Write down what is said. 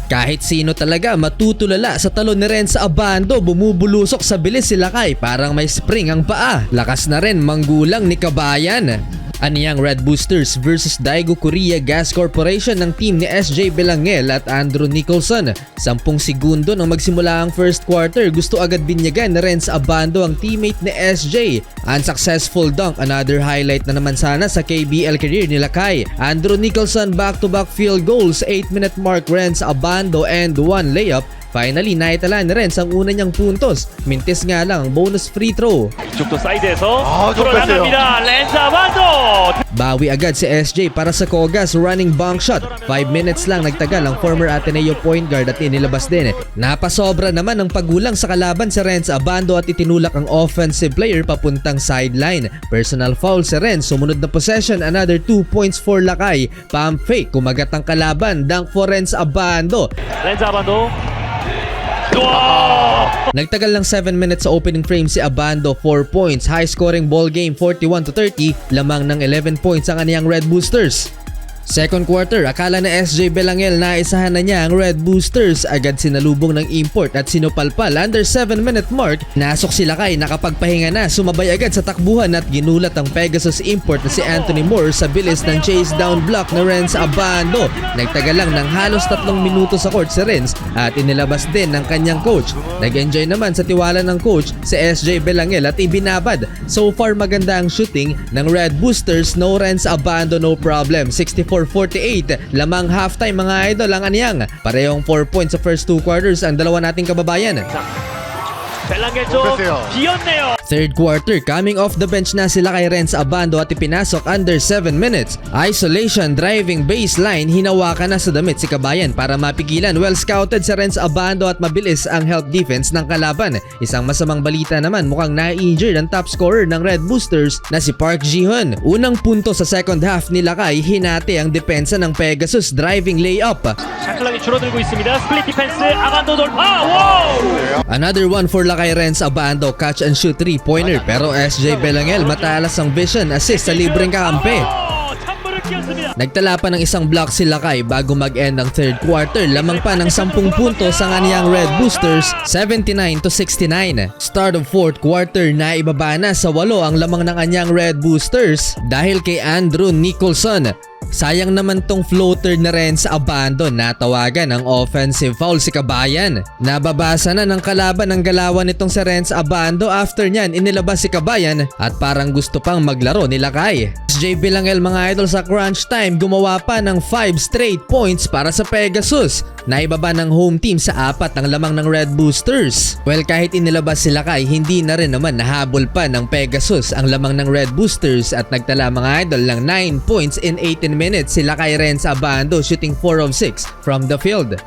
Kahit sino talaga matutulala sa talon ni Renz Abando, bumubulusok sa bilis si Lakay, parang may spring ang paa. Lakas na rin manggulang ni Kabayan. Aniyang Red Boosters versus Daegu Korea Gas Corporation ng team ni SJ Belangel at Andrew Nicholson. 10 segundo nang magsimula ang first quarter, gusto agad binyagan ni Renz Abando ang teammate ni SJ. Unsuccessful dunk, another highlight na naman sana sa KBL career ni Lakay. Andrew Nicholson back-to-back field goals, 8-minute mark Renz Abando and 1 layup. Finally, naitala ni Renz ang una niyang puntos. Mintis nga lang ang bonus free throw. 이쪽도 사이드에서 돌아나갑니다. 렌즈 아반도. Bawi agad si SJ para sa Kogas running bank shot. 5 minutes lang nagtagal ang former Ateneo point guard at inilabas din. Napasobra naman ang paggulang sa kalaban si Renz Abando at itinulak ang offensive player papuntang sideline. Personal foul si Renz, sumunod na possession, another 2 points for Lakay. Pump fake, kumagat ang kalaban, dunk for Renz Abando. 렌즈 아반도. Nagtagal lang 7 minutes sa opening frame si Abando, 4 points, high scoring ball game 41-30, lamang ng 11 points ang kaniyang Red Boosters. Second quarter, akala na SJ Belangel na isahan na niya ang Red Boosters, agad sinalubong ng import at sinupalpal. Under 7-minute mark, nasok si Lakay, nakapagpahinga na, sumabay agad sa takbuhan at ginulat ang Pegasus import na si Anthony Moore sa bilis ng chase down block na Renz Abando. Nagtagal lang ng halos 3 minuto sa court si Renz at inilabas din ng kanyang coach. Nag-enjoy naman sa tiwala ng coach si SJ Belangel at ibinabad. So far maganda ang shooting ng Red Boosters, no Renz Abando, no problem. 64-48, lamang halftime mga idol ang aniyang. Parehong 4 points sa first 2 quarters ang dalawa nating kababayan. 벨랑겔 쪽 비었네요. Third quarter, coming off the bench na sila kay Renz Abando at ipinasok under 7 minutes. Isolation, driving baseline, hinawakan na sa damit si Kabayan para mapigilan. Well scouted si Renz Abando at mabilis ang help defense ng kalaban. Isang masamang balita naman, mukhang na-injured ang top scorer ng Red Boosters na si Park Ji-hoon. Unang punto sa second half ni Lakay, hinati ang depensa ng Pegasus, driving layup. 샤클락이 줄어들고 있습니다. 스플릿 디펜스 아반도 돌파. 와우! Another one for Lakay, Renz Abando, catch and shoot 3-pointer, pero SJ Belangel matalas ang vision, assist sa libreng kakampi. Nagtala pa ng isang block si Lakay bago mag-end ang third quarter, lamang pa ng 10 puntos ang kaniyang Red Boosters, 79-69. Start of fourth quarter, na ibaba na sa 8 ang lamang ng kaniyang Red Boosters dahil kay Andrew Nicholson. Sayang naman tong floater na Renz Abando, natawagan ang offensive foul si Kabayan. Nababasa na ng kalaban ang galawan nitong si Renz Abando, after nyan inilabas si Kabayan at parang gusto pang maglaro ni Lakay. SJ Belangel mga idol, sa crunch time gumawa pa ng 5 straight points para sa Pegasus. Naibaba ng home team sa 4 ang lamang ng Red Boosters. Well, kahit inilabas si Lakay, hindi na rin naman nahabol pa ng Pegasus ang lamang ng Red Boosters at nagtala mga idol ng 9 points in 18 minutes si Lakay Renz Abando, shooting 4 of 6 from the field.